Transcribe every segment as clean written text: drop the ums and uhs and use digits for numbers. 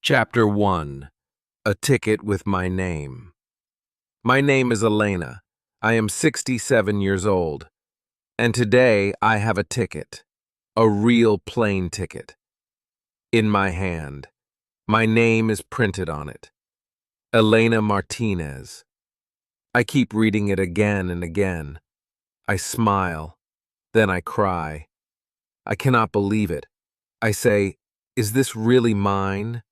Chapter 1. A Ticket with My Name. My name is Elena. I am 67 years old. And today I have a ticket. A real plane ticket. In my hand. My name is printed on it. Elena Martinez. I keep reading it again and again. I smile. Then I cry. I cannot believe it. I say, "Is this really mine?"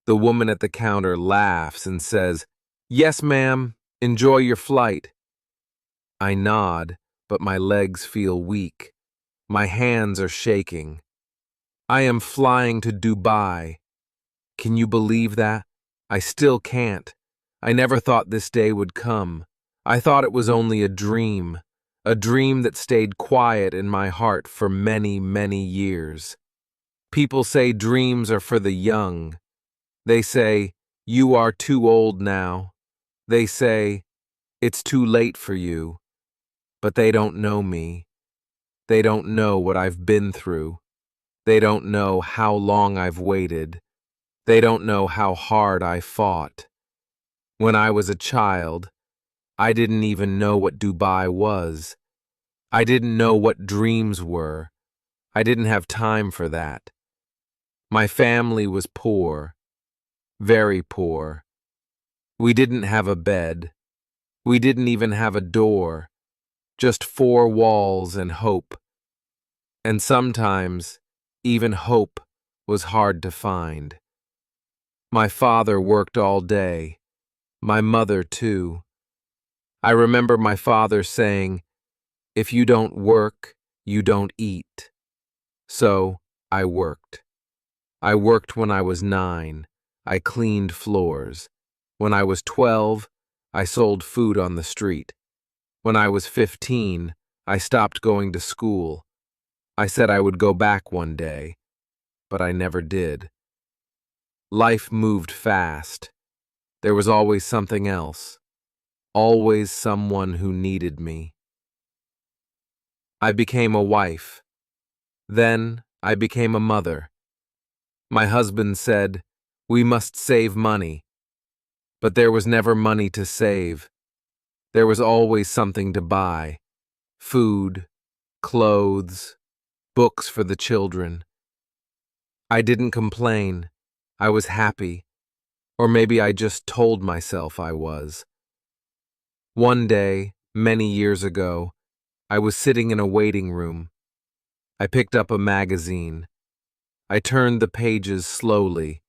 The woman at the counter laughs and says, "Yes, ma'am, enjoy your flight." I nod, but my legs feel weak. My hands are shaking. I am flying to Dubai. Can you believe that? I still can't. I never thought this day would come. I thought it was only a dream that stayed quiet in my heart for many, many years. People say dreams are for the young. They say, "You are too old now." They say, "It's too late for you." But they don't know me. They don't know what I've been through. They don't know how long I've waited. They don't know how hard I fought. When I was a child, I didn't even know what Dubai was. I didn't know what dreams were. I didn't have time for that. My family was poor, very poor. We didn't have a bed. We didn't even have a door, just four walls and hope. And sometimes, even hope was hard to find. My father worked all day, my mother too. I remember my father saying, "If you don't work, you don't eat." So I worked. I worked when I was 9. I cleaned floors. When I was 12, I sold food on the street. When I was 15, I stopped going to school. I said I would go back one day, but I never did. Life moved fast. There was always something else. Always someone who needed me. I became a wife. Then I became a mother. My husband said, "We must save money." But there was never money to save. There was always something to buy. Food, clothes, books for the children. I didn't complain. I was happy. Or maybe I just told myself I was. One day, many years ago, I was sitting in a waiting room. I picked up a magazine. I turned the pages slowly.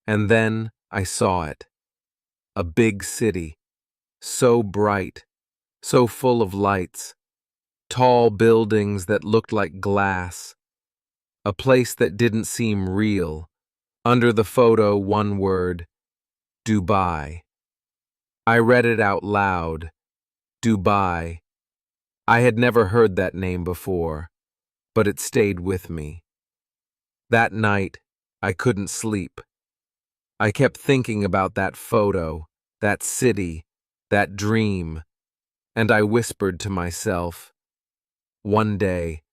And then I saw it. A big city. So bright. So full of lights. Tall buildings that looked like glass. A place that didn't seem real. Under the photo, one word, Dubai. I read it out loud. Dubai. I had never heard that name before, but it stayed with me. That night, I couldn't sleep. I kept thinking about that photo, that city, that dream, and I whispered to myself, "One day,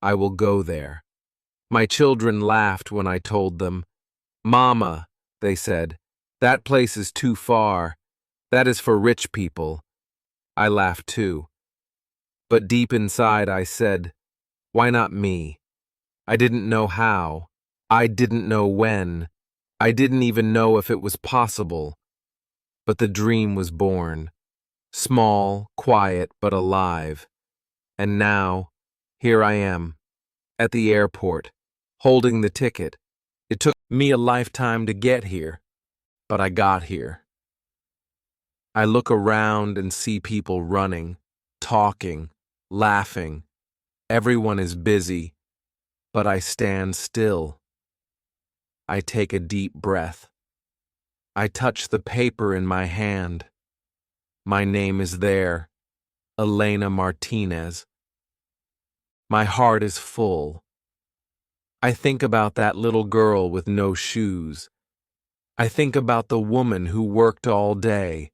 I will go there." My children laughed when I told them. "Mama," they said, "that place is too far. That is for rich people." I laughed too. But deep inside I said, "Why not me?" I didn't know how. I didn't know when. I didn't even know if it was possible. But the dream was born. Small, quiet, but alive. And now, here I am, at the airport, holding the ticket. It took me a lifetime to get here, but I got here. I look around and see people running, talking, laughing. Everyone is busy, but I stand still. I take a deep breath. I touch the paper in my hand. My name is there, Elena Martinez. My heart is full. I think about that little girl with no shoes. I think about the woman who worked all day.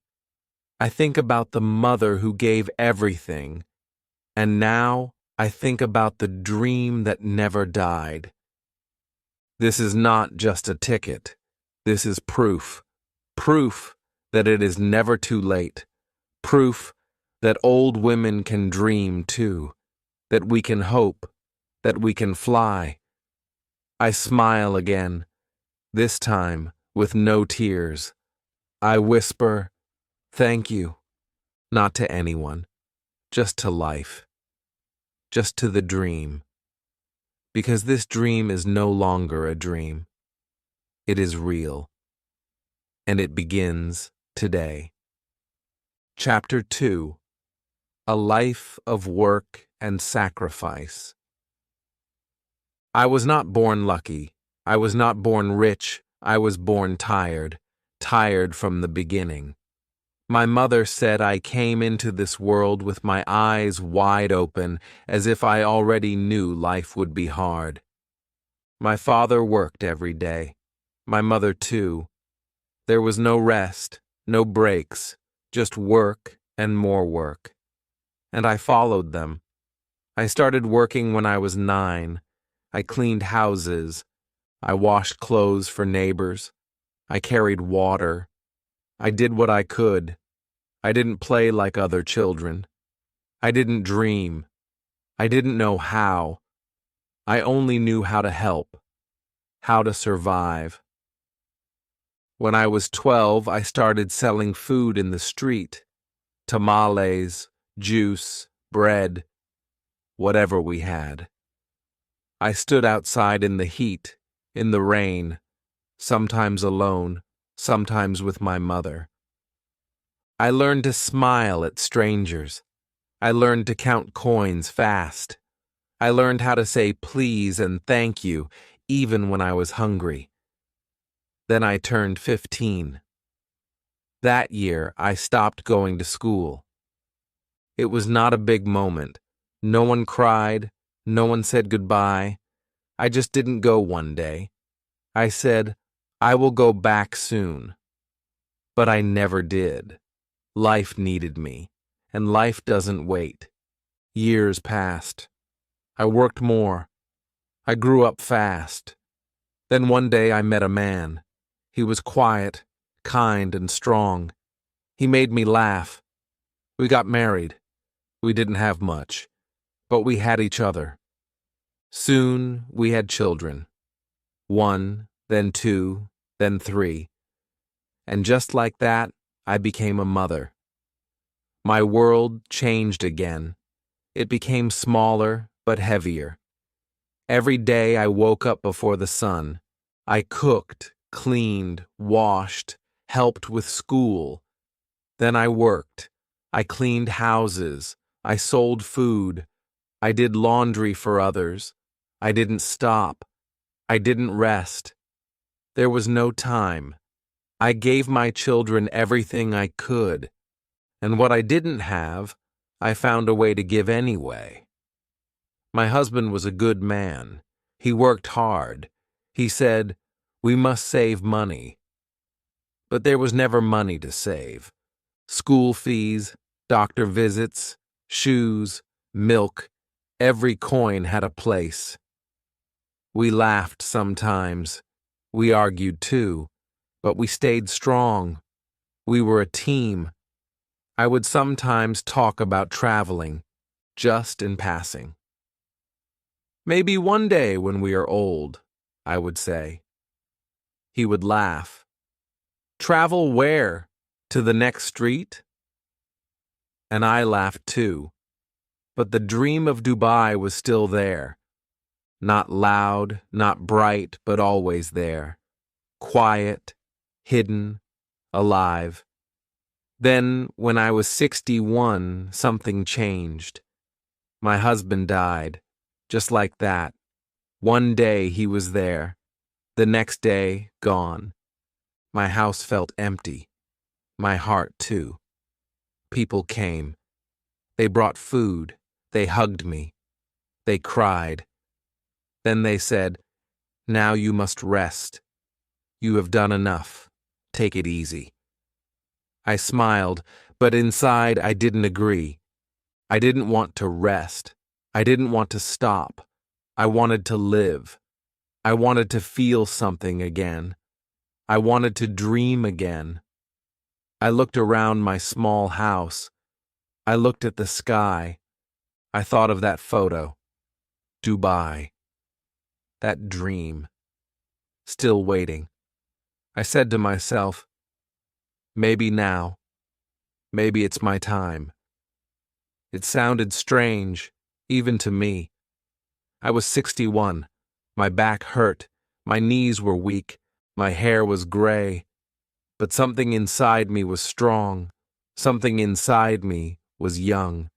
I think about the mother who gave everything. And now I think about the dream that never died. This is not just a ticket. This is proof. Proof that it is never too late. Proof that old women can dream too, that we can hope, that we can fly. I smile again, this time with no tears. I whisper, thank you, not to anyone, just to life, just to the dream. Because this dream is no longer a dream. It is real. And it begins today. Chapter 2. A Life of Work and Sacrifice. I was not born lucky. I was not born rich. I was born tired. Tired from the beginning. My mother said I came into this world with my eyes wide open, as if I already knew life would be hard. My father worked every day. My mother too. There was no rest, no breaks, just work and more work. And I followed them. I started working when I was 9. I cleaned houses. I washed clothes for neighbors. I carried water. I did what I could. I didn't play like other children. I didn't dream. I didn't know how. I only knew how to help, how to survive. When I was 12, I started selling food in the street. Tamales, juice, bread, whatever we had. I stood outside in the heat, in the rain, sometimes alone, sometimes with my mother. I learned to smile at strangers. I learned to count coins fast. I learned how to say please and thank you, even when I was hungry. Then I turned 15. That year, I stopped going to school. It was not a big moment. No one cried. No one said goodbye. I just didn't go one day. I said, I will go back soon. But I never did. Life needed me, and life doesn't wait. Years passed. I worked more. I grew up fast. Then one day I met a man. He was quiet, kind, and strong. He made me laugh. We got married. We didn't have much, but we had each other. Soon we had children. 1, then 2, then 3. And just like that, I became a mother. My world changed again. It became smaller, but heavier. Every day I woke up before the sun. I cooked, cleaned, washed, helped with school. Then I worked. I cleaned houses. I sold food. I did laundry for others. I didn't stop. I didn't rest. There was no time. I gave my children everything I could. And what I didn't have, I found a way to give anyway. My husband was a good man. He worked hard. He said, we must save money. But there was never money to save. School fees, doctor visits, shoes, milk, every coin had a place. We laughed sometimes. We argued too, but we stayed strong. We were a team. I would sometimes talk about traveling, just in passing. Maybe one day when we are old, I would say. He would laugh. Travel where? To the next street? And I laughed too. But the dream of Dubai was still there. Not loud, not bright, but always there. Quiet, hidden, alive. Then, when I was 61, something changed. My husband died, just like that. One day he was there. The next day, gone. My house felt empty. My heart, too. People came. They brought food. They hugged me. They cried. Then they said, now you must rest. You have done enough. Take it easy. I smiled, but inside I didn't agree. I didn't want to rest. I didn't want to stop. I wanted to live. I wanted to feel something again. I wanted to dream again. I looked around my small house. I looked at the sky. I thought of that photo. Dubai. That dream. Still waiting. I said to myself, maybe now. Maybe it's my time. It sounded strange, even to me. I was 61. My back hurt. My knees were weak. My hair was gray. But something inside me was strong. Something inside me was young.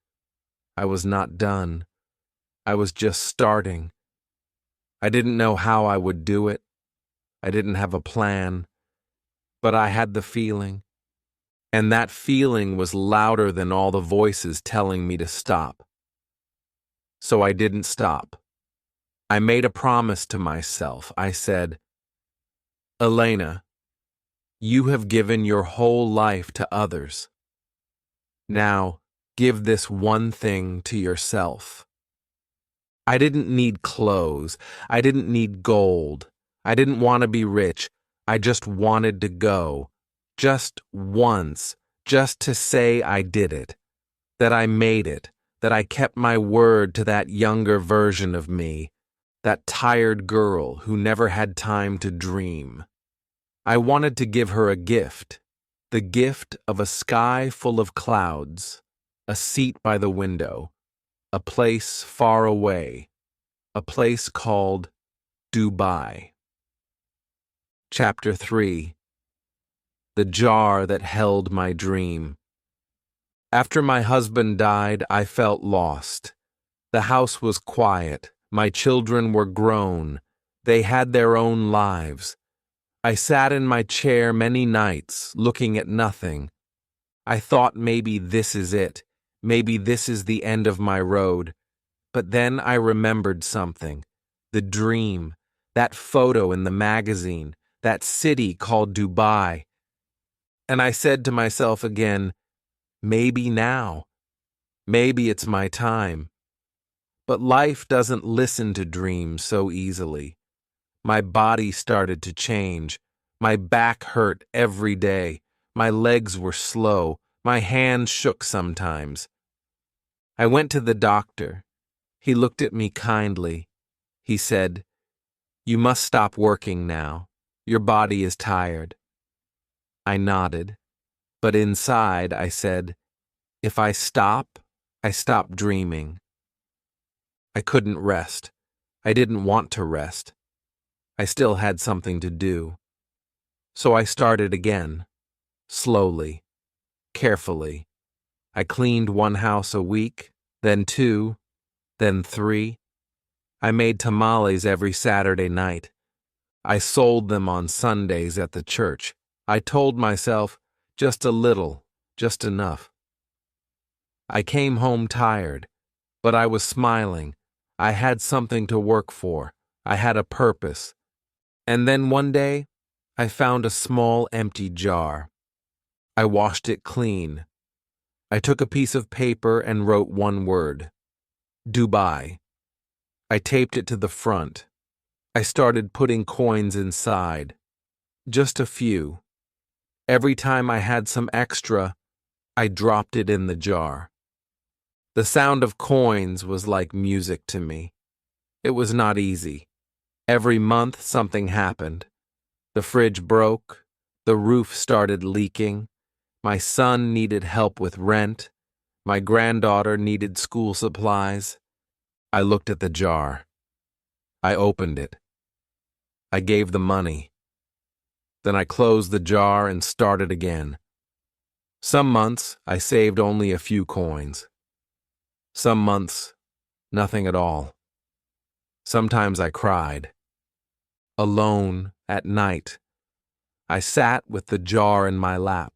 I was not done. I was just starting. I didn't know how I would do it. I didn't have a plan. But I had the feeling. And that feeling was louder than all the voices telling me to stop. So I didn't stop. I made a promise to myself. I said, Elena, you have given your whole life to others. Now, give this one thing to yourself. I didn't need clothes. I didn't need gold. I didn't want to be rich. I just wanted to go. Just once. Just to say I did it. That I made it. That I kept my word to that younger version of me. That tired girl who never had time to dream. I wanted to give her a gift. The gift of a sky full of clouds. A seat by the window. A place far away, a place called Dubai. Chapter 3. The jar that held my dream. After my husband died, I felt lost. The house was quiet. My children were grown. They had their own lives. I sat in my chair many nights, looking at nothing. I thought maybe this is it. Maybe this is the end of my road. But then I remembered something. The dream. That photo in the magazine. That city called Dubai. And I said to myself again, maybe now. Maybe it's my time. But life doesn't listen to dreams so easily. My body started to change. My back hurt every day. My legs were slow. My hands shook sometimes. I went to the doctor. He looked at me kindly. He said, "You must stop working now. Your body is tired." I nodded, but inside I said, if I stop, I stop dreaming. I couldn't rest. I didn't want to rest. I still had something to do. So I started again, slowly, carefully. I cleaned one house a week, then 2, then 3. I made tamales every Saturday night. I sold them on Sundays at the church. I told myself, just a little, just enough. I came home tired, but I was smiling. I had something to work for. I had a purpose. And then one day, I found a small empty jar. I washed it clean. I took a piece of paper and wrote one word, Dubai. I taped it to the front. I started putting coins inside. Just a few. Every time I had some extra, I dropped it in the jar. The sound of coins was like music to me. It was not easy. Every month something happened. The fridge broke. The roof started leaking. My son needed help with rent. My granddaughter needed school supplies. I looked at the jar. I opened it. I gave the money. Then I closed the jar and started again. Some months I saved only a few coins. Some months, nothing at all. Sometimes I cried. Alone at night, I sat with the jar in my lap.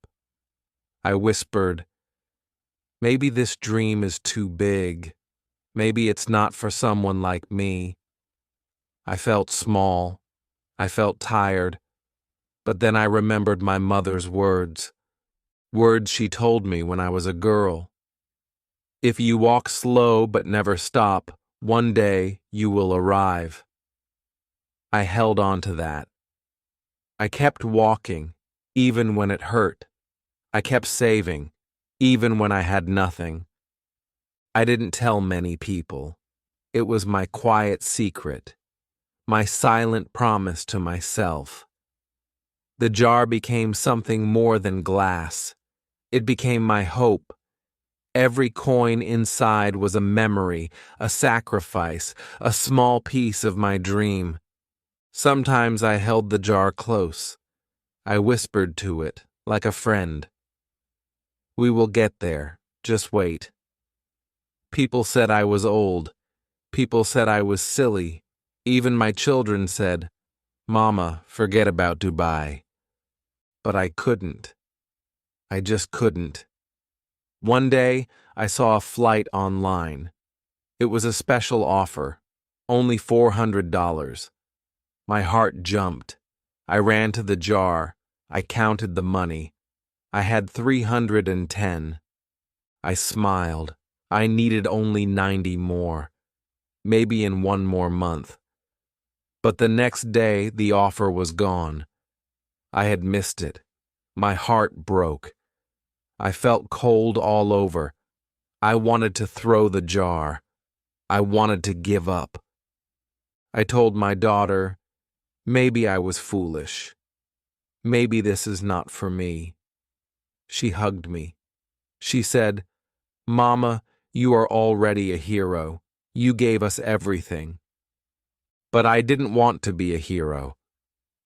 I whispered, maybe this dream is too big. Maybe it's not for someone like me. I felt small. I felt tired. But then I remembered my mother's words. Words she told me when I was a girl. If you walk slow but never stop, one day you will arrive. I held on to that. I kept walking, even when it hurt. I kept saving, even when I had nothing. I didn't tell many people. It was my quiet secret, my silent promise to myself. The jar became something more than glass. It became my hope. Every coin inside was a memory, a sacrifice, a small piece of my dream. Sometimes I held the jar close. I whispered to it, like a friend. We will get there. Just wait. People said I was old. People said I was silly. Even my children said, "Mama, forget about Dubai." But I couldn't. I just couldn't. One day, I saw a flight online. It was a special offer, only $400. My heart jumped. I ran to the jar. I counted the money. I had 310. I smiled. I needed only 90 more, maybe in one more month. But the next day, the offer was gone. I had missed it. My heart broke. I felt cold all over. I wanted to throw the jar. I wanted to give up. I told my daughter, maybe I was foolish. Maybe this is not for me. She hugged me. She said, "Mama, you are already a hero. You gave us everything." But I didn't want to be a hero.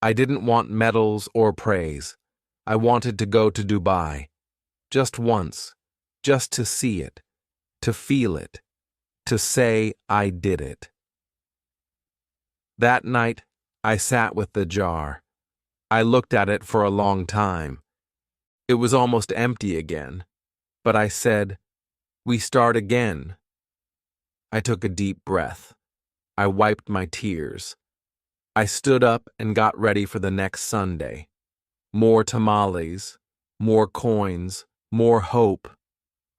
I didn't want medals or praise. I wanted to go to Dubai. Just once. Just to see it. To feel it. To say I did it. That night, I sat with the jar. I looked at it for a long time. It was almost empty again. But I said, "We start again." I took a deep breath. I wiped my tears. I stood up and got ready for the next Sunday. More tamales, more coins, more hope.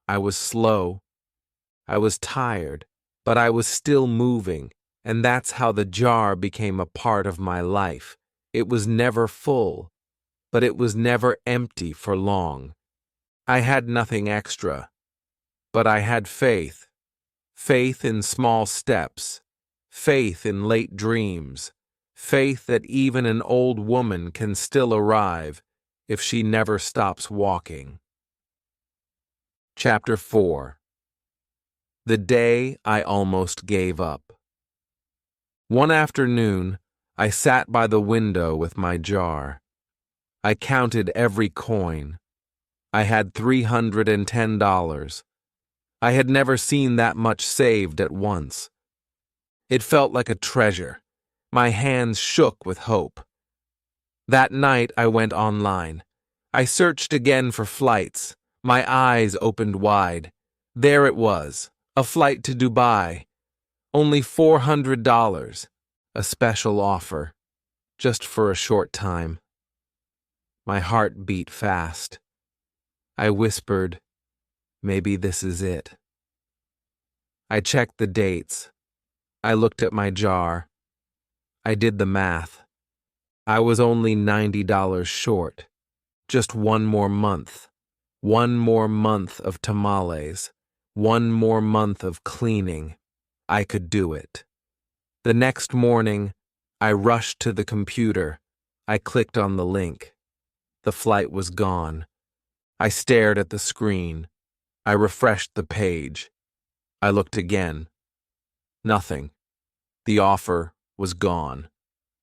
I was slow. I was tired, but I was still moving, and that's how the jar became a part of my life. It was never full, but it was never empty for long. I had nothing extra, but I had faith. Faith in small steps. Faith in late dreams. Faith that even an old woman can still arrive if she never stops walking. Chapter 4. The day I almost gave up. One afternoon, I sat by the window with my jar. I counted every coin. I had $310. I had never seen that much saved at once. It felt like a treasure. My hands shook with hope. That night I went online. I searched again for flights. My eyes opened wide. There it was, a flight to Dubai. Only $400. A special offer. Just for a short time. My heart beat fast. I whispered, maybe this is it. I checked the dates. I looked at my jar. I did the math. I was only $90 short. Just one more month. One more month of tamales. One more month of cleaning. I could do it. The next morning, I rushed to the computer. I clicked on the link. The flight was gone. I stared at the screen. I refreshed the page. I looked again. Nothing. The offer was gone.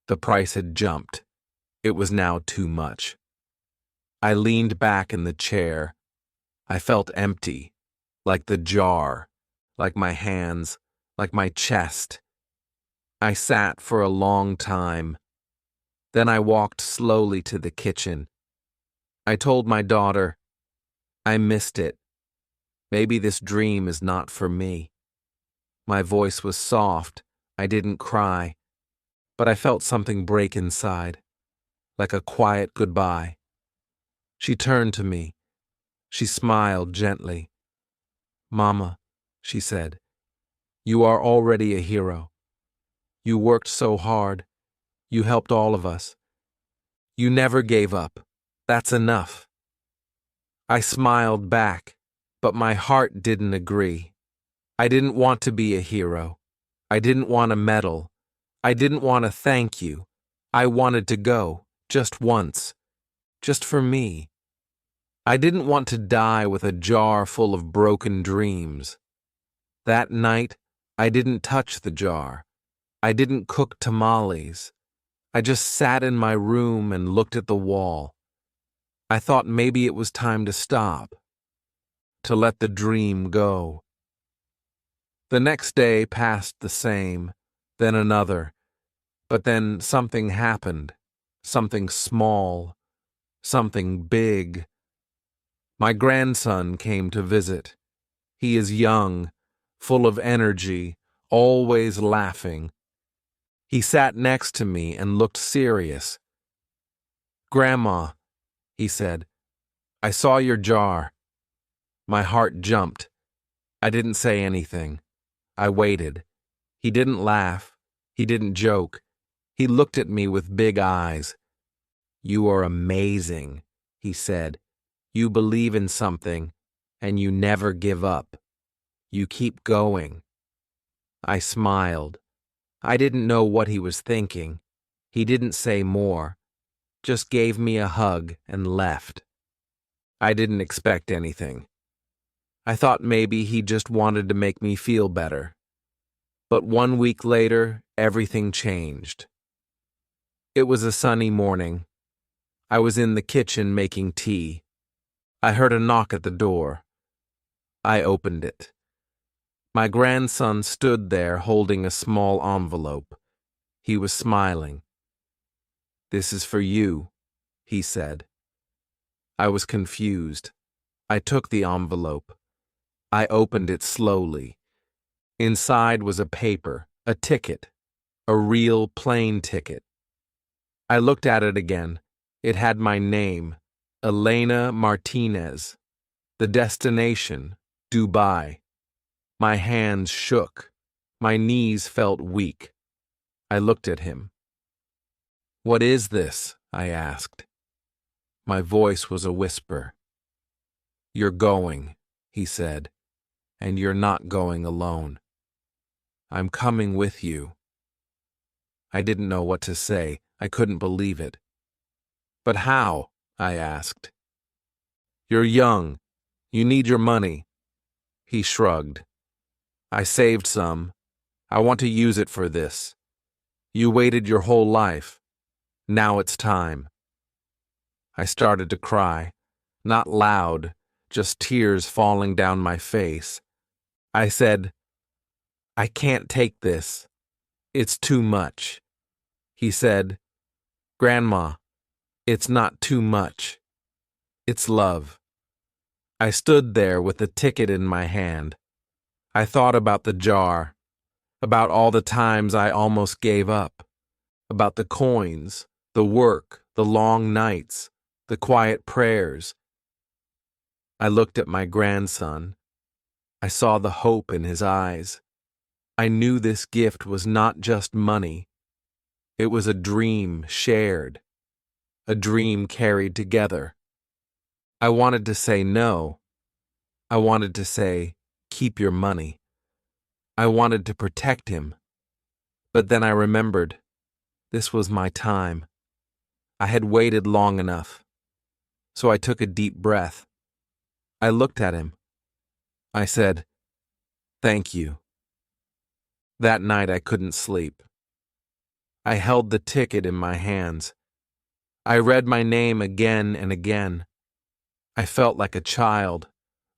The price had jumped. It was now too much. I leaned back in the chair. I felt empty, like the jar, like my hands, like my chest. I sat for a long time. Then I walked slowly to the kitchen. I told my daughter, I missed it. Maybe this dream is not for me. My voice was soft. I didn't cry. But I felt something break inside, like a quiet goodbye. She turned to me. She smiled gently. "Mama," she said, "you are already a hero. You worked so hard. You helped all of us. You never gave up. That's enough." I smiled back, but my heart didn't agree. I didn't want to be a hero. I didn't want a medal. I didn't want a thank you. I wanted to go, just once, just for me. I didn't want to die with a jar full of broken dreams. That night, I didn't touch the jar. I didn't cook tamales. I just sat in my room and looked at the wall. I thought maybe it was time to stop, to let the dream go. The next day passed the same, then another, but then something happened, something small, something big. My grandson came to visit. He is young, full of energy, always laughing. He sat next to me and looked serious. "Grandma," he said, "I saw your jar." My heart jumped. I didn't say anything. I waited. He didn't laugh. He didn't joke. He looked at me with big eyes. "You are amazing," he said. "You believe in something, and you never give up. You keep going." I smiled. I didn't know what he was thinking. He didn't say more, just gave me a hug and left. I didn't expect anything. I thought maybe he just wanted to make me feel better. But 1 week later, everything changed. It was a sunny morning. I was in the kitchen making tea. I heard a knock at the door. I opened it. My grandson stood there holding a small envelope. He was smiling. "This is for you," he said. I was confused. I took the envelope. I opened it slowly. Inside was a paper, a ticket, a real plane ticket. I looked at it again. It had my name, Elena Martinez. The destination, Dubai. My hands shook. My knees felt weak. I looked at him. "What is this?" I asked. My voice was a whisper. "You're going," he said, "and you're not going alone. I'm coming with you." I didn't know what to say. I couldn't believe it. "But how?" I asked. "You're young. You need your money." He shrugged. "I saved some. I want to use it for this. You waited your whole life. Now it's time." I started to cry. Not loud, just tears falling down my face. I said, "I can't take this. It's too much." He said, "Grandma, it's not too much. It's love." I stood there with the ticket in my hand. I thought about the jar, about all the times I almost gave up, about the coins, the work, the long nights, the quiet prayers. I looked at my grandson. I saw the hope in his eyes. I knew this gift was not just money. It was a dream shared, a dream carried together. I wanted to say no. I wanted to say, "Keep your money." I wanted to protect him. But then I remembered, this was my time. I had waited long enough. So I took a deep breath. I looked at him. I said, "Thank you." That night I couldn't sleep. I held the ticket in my hands. I read my name again and again. I felt like a child,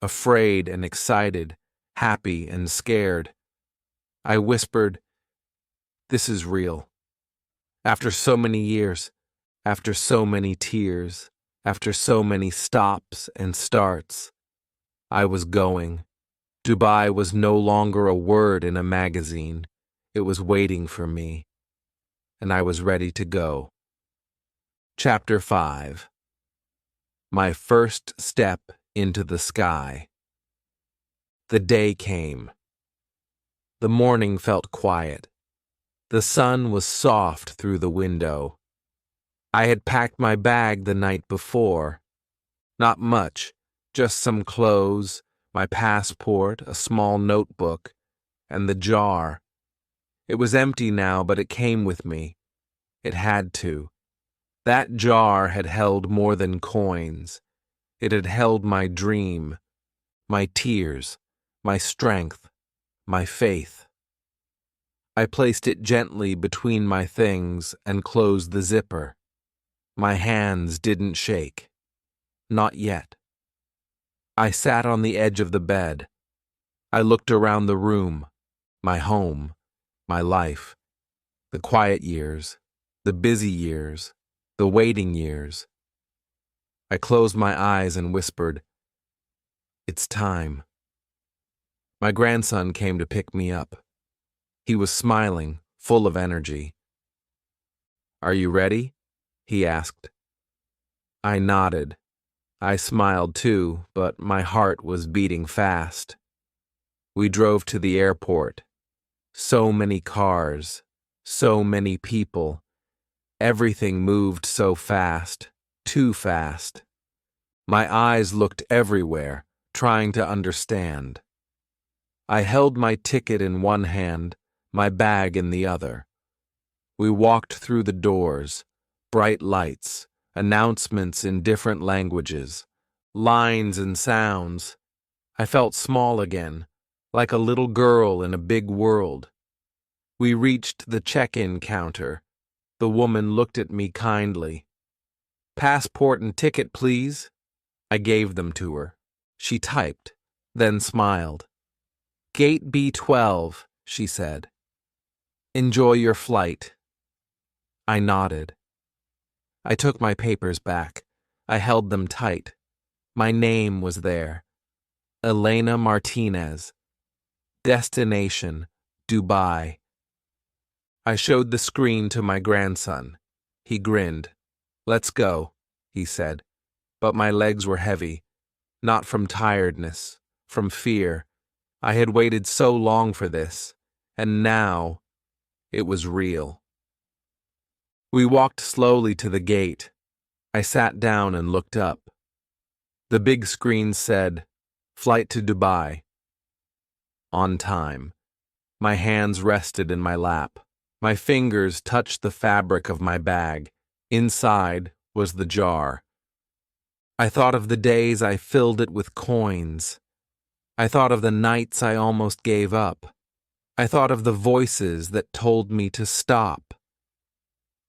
afraid and excited, happy and scared. I whispered, "This is real." After so many years, after so many tears, after so many stops and starts, I was going. Dubai was no longer a word in a magazine. It was waiting for me, and I was ready to go. Chapter 5. My first step into the sky. The day came. The morning felt quiet. The sun was soft through the window. I had packed my bag the night before. Not much, just some clothes, my passport, a small notebook, and the jar. It was empty now, but it came with me. It had to. That jar had held more than coins. It had held my dream, my tears, my strength, my faith. I placed it gently between my things and closed the zipper. My hands didn't shake. Not yet. I sat on the edge of the bed. I looked around the room, my home, my life, the quiet years, the busy years, the waiting years. I closed my eyes and whispered, "It's time." My grandson came to pick me up. He was smiling, full of energy. "Are you ready?" he asked. I nodded. I smiled too, but my heart was beating fast. We drove to the airport. So many cars, so many people. Everything moved so fast, too fast. My eyes looked everywhere, trying to understand. I held my ticket in one hand, my bag in the other. We walked through the doors, bright lights, announcements in different languages, lines and sounds. I felt small again, like a little girl in a big world. We reached the check-in counter. The woman looked at me kindly. "Passport and ticket, please." I gave them to her. She typed, then smiled. "Gate B12, she said. "Enjoy your flight." I nodded. I took my papers back. I held them tight. My name was there. Elena Martinez. Destination, Dubai. I showed the screen to my grandson. He grinned. "Let's go," he said. But my legs were heavy. Not from tiredness, from fear. I had waited so long for this, and now it was real. We walked slowly to the gate. I sat down and looked up. The big screen said, "Flight to Dubai." On time. My hands rested in my lap. My fingers touched the fabric of my bag. Inside was the jar. I thought of the days I filled it with coins. I thought of the nights I almost gave up. I thought of the voices that told me to stop.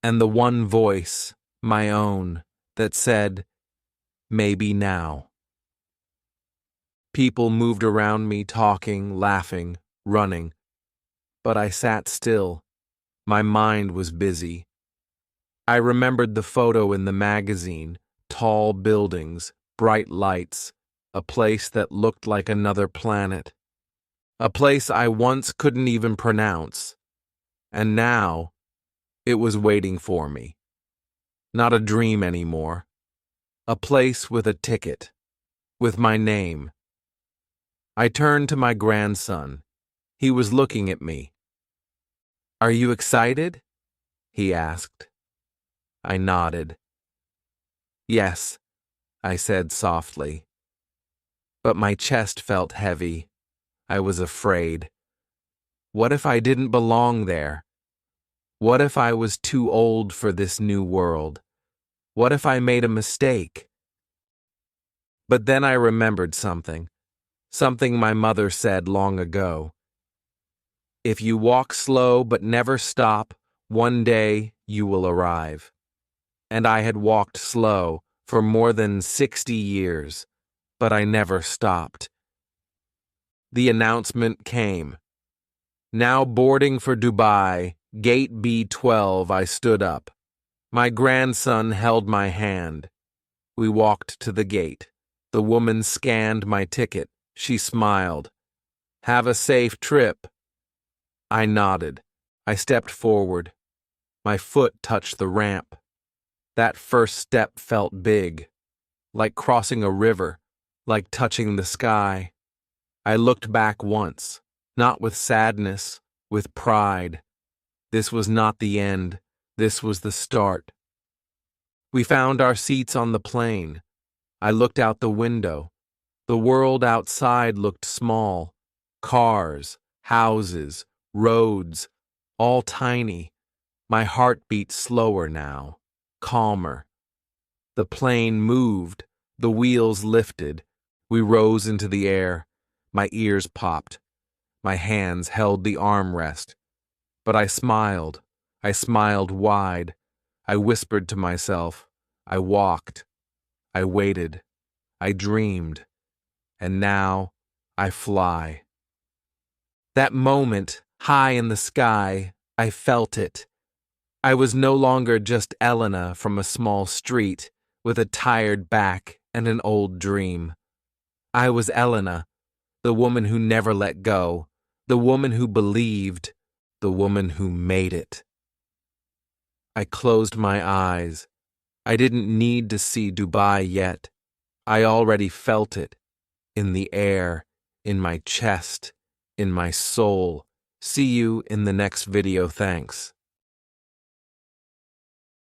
And the one voice, my own, that said, "Maybe now." People moved around me, talking, laughing, running. But I sat still. My mind was busy. I remembered the photo in the magazine, tall buildings, bright lights, a place that looked like another planet. A place I once couldn't even pronounce. And now, it was waiting for me. Not a dream anymore. A place with a ticket, with my name. I turned to my grandson. He was looking at me. "Are you excited?" he asked. I nodded. "Yes," I said softly. But my chest felt heavy. I was afraid. What if I didn't belong there? What if I was too old for this new world? What if I made a mistake? But then I remembered something my mother said long ago. If you walk slow but never stop, one day you will arrive. And I had walked slow for more than 60 years, but I never stopped. The announcement came. Now boarding for Dubai, gate B12. I stood up. My grandson held my hand. We walked to the gate. The woman scanned my ticket. She smiled. "Have a safe trip." I nodded. I stepped forward. My foot touched the ramp. That first step felt big, like crossing a river, like touching the sky. I looked back once, not with sadness, with pride. This was not the end. This was the start. We found our seats on the plane. I looked out the window. The world outside looked small. Cars, houses, roads, all tiny. My heart beat slower now, calmer. The plane moved. The wheels lifted. We rose into the air. My ears popped. My hands held the armrest. But I smiled. I smiled wide. I whispered to myself. I walked. I waited. I dreamed. And now I fly. That moment, high in the sky, I felt it. I was no longer just Elena from a small street with a tired back and an old dream. I was Elena, the woman who never let go, the woman who believed, the woman who made it. I closed my eyes. I didn't need to see Dubai yet. I already felt it. In the air, in my chest, in my soul. See you in the next video. Thanks.